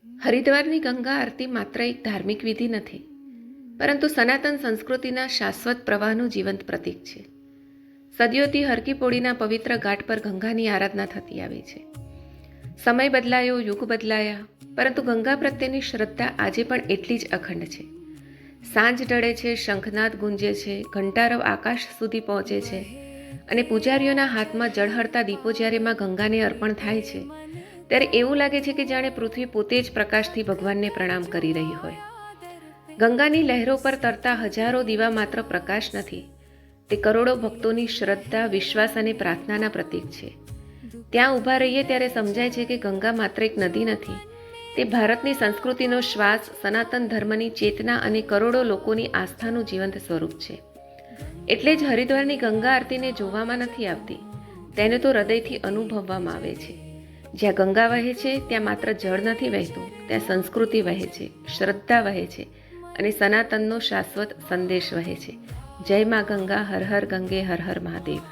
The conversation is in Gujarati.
હરિદ્વારની ગંગા આરતી માત્ર એક ધાર્મિક વિધિ નથી, પરંતુ સનાતન સંસ્કૃતિના શાશ્વત પ્રવાહનું જીવંત પ્રતીક છે. સદીઓથી હરકી પોળીના પવિત્ર ઘાટ પર ગંગાની આરાધના થતી આવી છે. સમય બદલાયો, યુગ બદલાયા, પરંતુ ગંગા પ્રત્યેની શ્રદ્ધા આજે પણ એટલી જ અખંડ છે. સાંજ ઢળે છે, શંખનાદ ગુંજે છે, ઘંટારવ આકાશ સુધી પહોંચે છે અને પૂજારીઓના હાથમાં જળહળતા દીપો જ્યારે માં ગંગાને અર્પણ થાય છે, ત્યારે એવું લાગે છે કે જાણે પૃથ્વી પોતે જ પ્રકાશથી ભગવાનને પ્રણામ કરી રહી હોય. ગંગાની લહેરો પર તરતા હજારો દીવા માત્ર પ્રકાશ નથી, તે કરોડો ભક્તોની શ્રદ્ધા, વિશ્વાસ અને પ્રાર્થનાના પ્રતીક છે. ત્યાં ઊભા રહીએ ત્યારે સમજાય છે કે ગંગા માત્ર એક નદી નથી, તે ભારતની સંસ્કૃતિનો શ્વાસ, સનાતન ધર્મની ચેતના અને કરોડો લોકોની આસ્થાનું જીવંત સ્વરૂપ છે. એટલે જ હરિદ્વારની ગંગા આરતીને જોવામાં નથી આવતી, તેને તો હૃદયથી અનુભવવામાં આવે છે. જ્યાં ગંગા વહે છે ત્યાં માત્ર જળ નથી વહેતું, ત્યાં સંસ્કૃતિ વહે છે, શ્રદ્ધા વહે છે અને સનાતનનો શાશ્વત સંદેશ વહે છે. જય મા ગંગા, હર હર ગંગે, હર હર મહાદેવ.